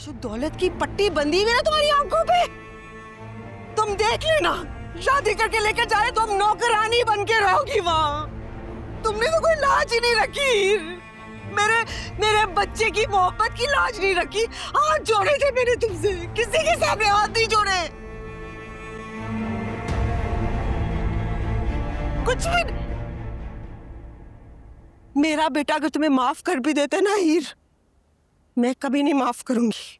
जो दौलत की पट्टी बंधी हुई है ना तुम्हारी आंखों पे, तुम देख लेना, शादी करके लेकर जाए तो हम नौकरानी बन के रहोगी वहाँ। तुमने तो कोई लाज ही नहीं रखी, मेरे बच्चे की मोहब्बत की लाज नहीं रखी। हाथ जोड़े थे मैंने तुमसे, किसी के सामने हाथ नहीं जोड़े, कुछ भी। मेरा बेटा अगर तुम्हें माफ कर भी देते ना हीर, मैं कभी नहीं माफ करूंगी।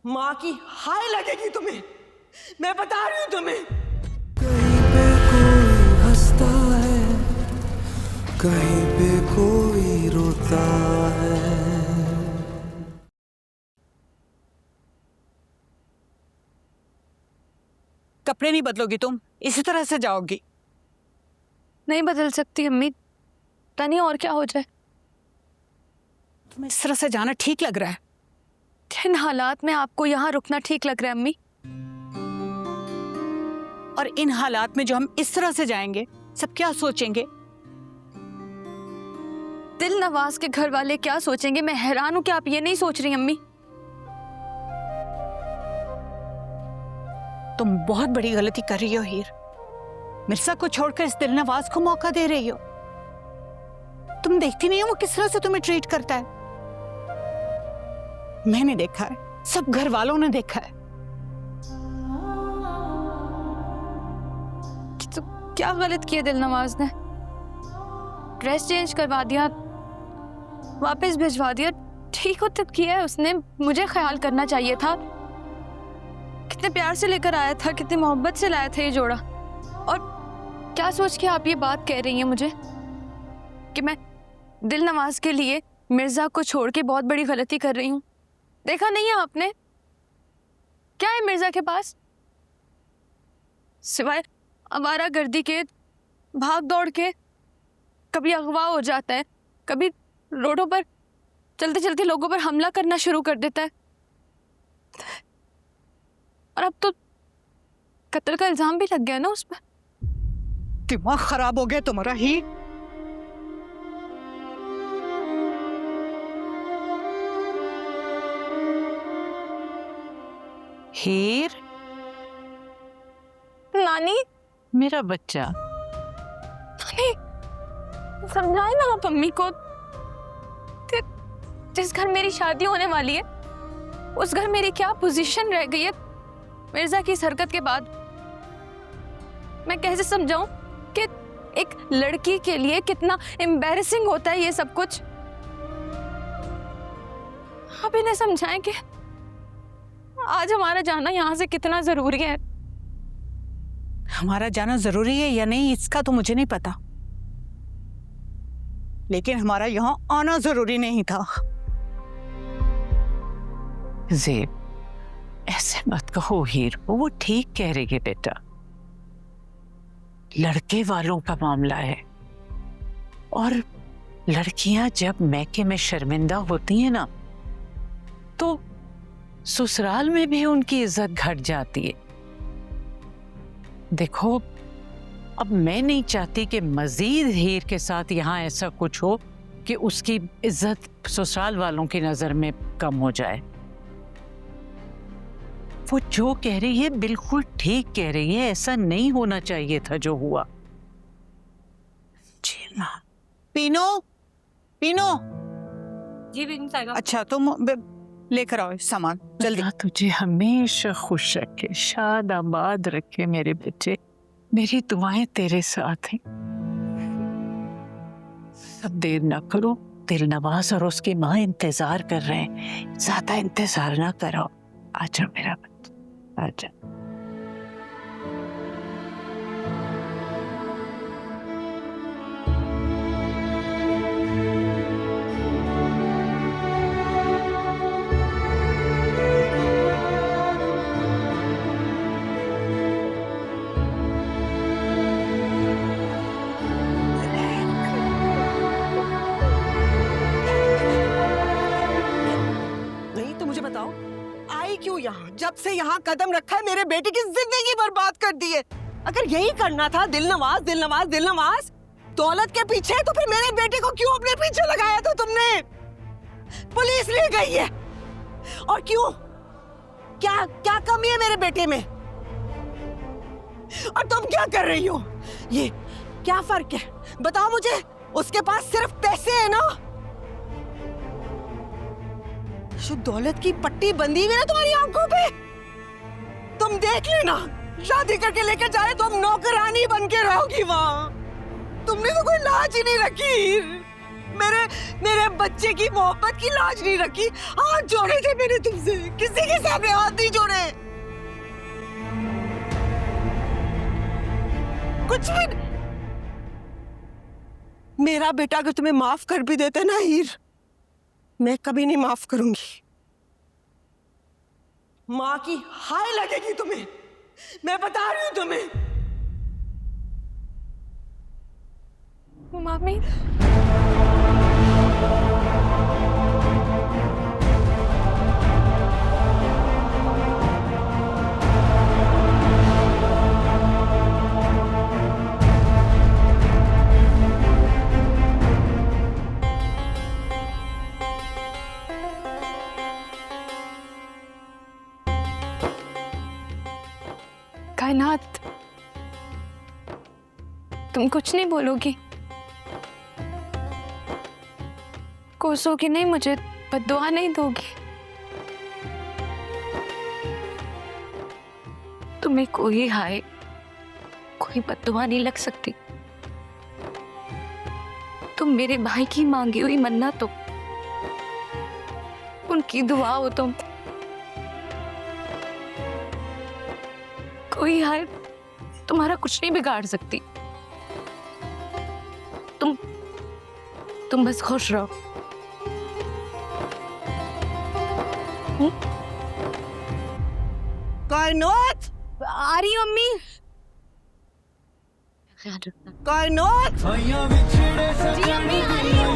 माँ की हाय लगेगी तुम्हें, मैं बता रही हूं तुम्हें। कहीं पे कोई हंसता है, कहीं पे कोई रोता है। कपड़े नहीं बदलोगी तुम, इसी तरह से जाओगी? नहीं बदल सकती अम्मी, पता नहीं और क्या हो जाए। तुम्हें इस तरह से जाना ठीक लग रहा है? किन हालात में आपको यहाँ रुकना ठीक लग रहा है अम्मी? और इन हालात में जो हम इस तरह से जाएंगे, सब क्या सोचेंगे? दिल नवाज के घर वाले क्या सोचेंगे? मैं हैरान हूं कि आप ये नहीं सोच रही अम्मी। तुम बहुत बड़ी गलती कर रही हो हीर। मिर्जा को छोड़कर इस दिल नवाज को मौका दे रही हो। तुम देखती नहीं हो वो किस तरह से तुम्हें ट्रीट करता है? मैंने देखा है, सब घर वालों ने देखा है। तो क्या गलत किया दिल नवाज ने? ड्रेस चेंज करवा दिया, वापस भिजवा दिया, ठीक हो तब किया है उसने। मुझे ख्याल करना चाहिए था। कितने प्यार से लेकर आया था, कितनी मोहब्बत से लाया था ये जोड़ा। और क्या सोच के आप ये बात कह रही हैं मुझे कि मैं दिल नवाज के लिए मिर्जा को छोड़ के बहुत बड़ी गलती कर रही हूँ? देखा नहीं है आपने क्या है मिर्जा के पास सिवाय आवारागर्दी के, भाग दौड़ के? कभी अगवा हो जाता है, कभी रोडों पर चलते चलते लोगों पर हमला करना शुरू कर देता है, और अब तो कत्ल का इल्जाम भी लग गया ना उस पर। दिमाग खराब हो गया तुम्हारा ही। हीर, नानी, मेरा बच्चा। नानी समझाए ना आप अम्मी को। जिस घर मेरी शादी होने वाली है उस घर मेरी क्या पोजीशन रह गई है मिर्जा की इस हरकत के बाद? मैं कैसे समझाऊं कि एक लड़की के लिए कितना एम्बैरेसिंग होता है ये सब कुछ? आप इन्हें समझाएं कि आज हमारा जाना यहाँ से कितना जरूरी है। हमारा जाना जरूरी है या नहीं इसका तो मुझे नहीं पता, लेकिन हमारा यहाँ आना जरूरी नहीं था। ज़ेब, ऐसे मत कहो हीर, वो ठीक कह रही है बेटा। लड़के वालों का मामला है, और लड़कियां जब मैके में शर्मिंदा होती हैं ना, तो ससुराल में भी उनकी इज्जत घट जाती है। देखो, अब मैं नहीं चाहती कि मजीद हीर के साथ यहाँ ऐसा कुछ हो कि उसकी इज्जत ससुराल वालों की नजर में कम हो जाए। वो जो कह रही है बिल्कुल ठीक कह रही है, ऐसा नहीं होना चाहिए था जो हुआ। जी माँ। पीनो, पीनो। जी बिन साहिबा। अच्छा तुम लेकर आओ सामान जल्दी। अल्लाह तुझे हमेशा खुश रखे, शाद आबाद रखे मेरे बच्चे। मेरी दुआएं तेरे साथ हैं। सब देर ना करो, दिल नवाज और उसकी माँ इंतजार कर रहे हैं। ज्यादा इंतजार ना करो। आजा मेरा बच्चा, आजा। क्यों यहाँ? जब से यहाँ कदम रखा है मेरे बेटे की जिंदगी बर्बाद कर दी है। अगर यही करना था दिल नवाज दिल नवाज दिल नवाज दौलत के पीछे, तो फिर मेरे बेटे को क्यों अपने पीछे लगाया था तुमने? पुलिस ले गई है। और क्यों? क्या क्या कमी है मेरे बेटे में? और तुम क्या कर रही हो? ये क्या फर्क है बताओ मुझे। उसके पास सिर्फ पैसे है ना। जो दौलत की पट्टी बंधी हुई है तुम्हारी आंखों पे, तुम देख लेना, शादी करके लेकर जाए तो हम नौकरानी बन के रहोगी वहां। तुमने तो कोई लाज ही नहीं रखी। मेरे बच्चे की मोहब्बत की लाज नहीं रखी। हाथ जोड़े थे मैंने तुमसे, किसी के सामने हाथ नहीं जोड़े। कुछ भी। मेरा बेटा अगर तुम्हें माफ कर भी देते ना हीर, मैं कभी नहीं माफ करूंगी। माँ की हाय लगेगी तुम्हें, मैं बता रही हूं तुम्हें। मामी, कायनात, तुम कुछ नहीं बोलोगी? कोसोगी नहीं मुझे? बद्दुआ नहीं दोगी? तुम्हें कोई हाय, कोई बद्दुआ नहीं लग सकती। तुम मेरे भाई की मांगी हुई मन्नत हो, उनकी दुआ हो तुम। कोई हाय तुम्हारा कुछ नहीं बिगाड़ सकती। तुम बस खुश रहो। कायनात, आ रही हो अम्मी? कायनात। जी अम्मी आ रही हूँ।